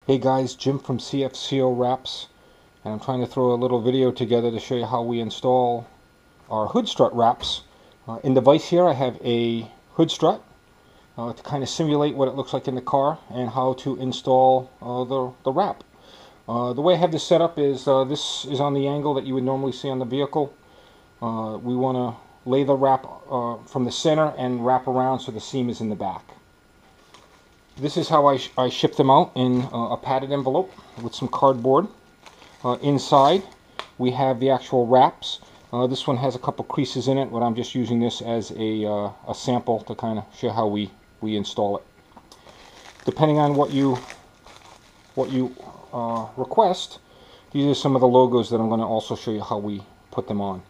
Hey guys, Jim from CFCO Wraps, and I'm trying to throw a little video together to show you how we install our hood strut wraps. In the vise here I have a hood strut to kind of simulate what it looks like in the car and how to install the wrap. The way I have this set up is this is on the angle that you would normally see on the vehicle. We want to lay the wrap from the center and wrap around so the seam is in the back. This is how I ship them out in a padded envelope with some cardboard. Inside we have the actual wraps. This one has a couple creases in it, but I'm just using this as a sample to kind of show how we install it. Depending on what you request, these are some of the logos that I'm going to also show you how we put them on.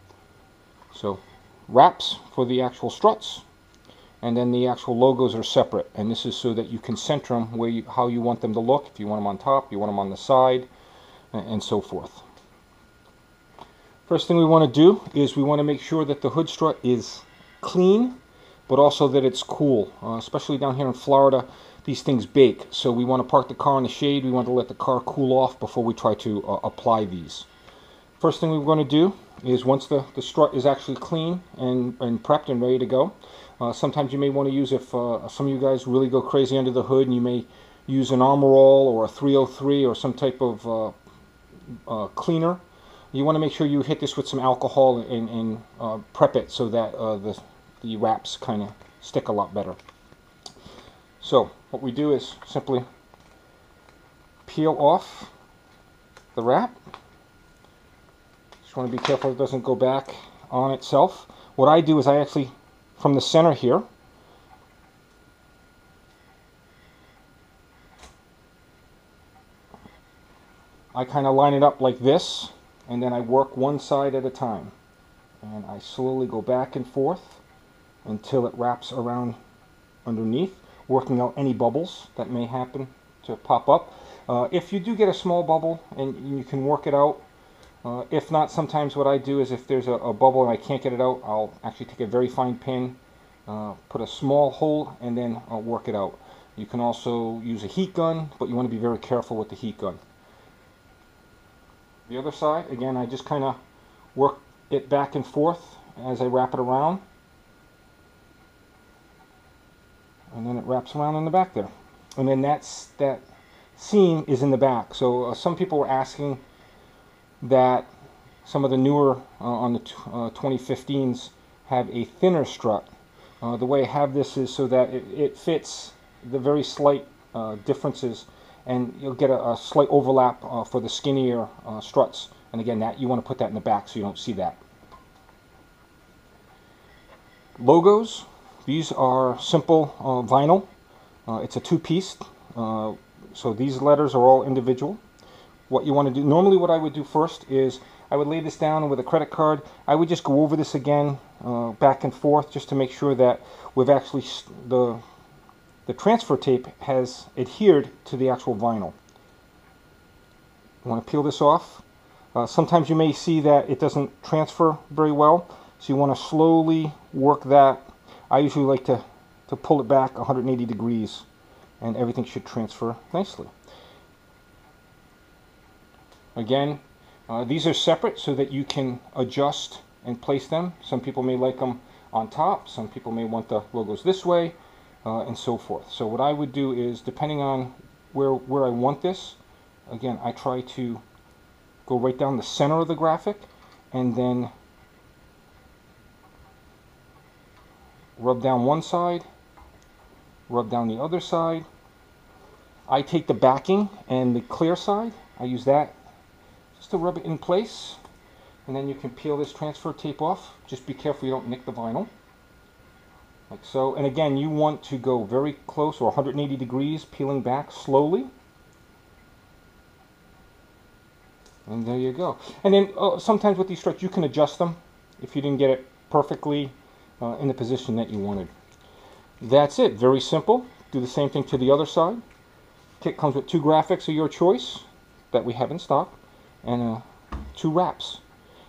So wraps for the actual struts, and then the actual logos are separate, and this is so that you can center them how you want them to look. If you want them on top, you want them on the side, and so forth. First thing we want to do is we want to make sure that the hood strut is clean, but also that it's cool. Especially down here in Florida, these things bake, so we want to park the car in the shade. We want to let the car cool off before we try to apply these. First thing we're going to do is, once the strut is actually clean and prepped and ready to go, sometimes you may want to use, if some of you guys really go crazy under the hood, and you may use an Armor All or a 303 or some type of cleaner, you want to make sure you hit this with some alcohol and prep it so that the wraps kind of stick a lot better. So what we do is simply peel off the wrap. Just want to be careful it doesn't go back on itself. What I do is I actually, from the center here, I kind of line it up like this, and then I work one side at a time, and I slowly go back and forth until it wraps around underneath, working out any bubbles that may happen to pop up. If you do get a small bubble, and you can work it out. If not, sometimes what I do is, if there's a bubble and I can't get it out, I'll actually take a very fine pin, put a small hole, and then work it out. You can also use a heat gun, but you want to be very careful with the heat gun. The other side, again, I just kind of work it back and forth as I wrap it around, and then it wraps around in the back there, and then that seam is in the back. So some people were asking that some of the newer on the 2015s have a thinner strut. The way I have this is so that it fits the very slight differences, and you'll get a slight overlap for the skinnier struts. And again, that you want to put that in the back so you don't see that. Logos, these are simple vinyl. It's a two-piece, so these letters are all individual. What you want to do, normally what I would do first is I would lay this down, and with a credit card I would just go over this again back and forth, just to make sure that we've actually the transfer tape has adhered to the actual vinyl. You want to peel this off. Sometimes you may see that it doesn't transfer very well, so you want to slowly work that. I usually like to pull it back 180 degrees, and everything should transfer nicely. Again, these are separate so that you can adjust and place them. Some people may like them on top, some people may want the logos this way, and so forth. So what I would do is, depending on where I want this, again, I try to go right down the center of the graphic, and then rub down one side, rub down the other side. I take the backing and the clear side, I use that just to rub it in place, and then you can peel this transfer tape off. Just be careful you don't nick the vinyl, like so. And again, you want to go very close, or 180 degrees, peeling back slowly. And there you go. And then sometimes with these struts you can adjust them if you didn't get it perfectly in the position that you wanted. That's it, very simple. Do the same thing to the other side. Kit comes with 2 graphics of your choice that we have in stock, and 2 wraps.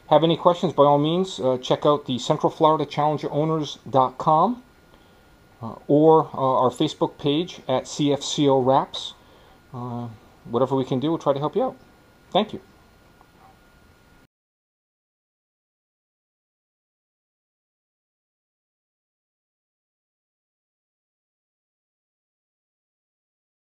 Have any questions, by all means, check out the CentralFloridaChallengerOwners.com or our Facebook page at CFCO Wraps. whatever we can do, we'll try to help you out. Thank you.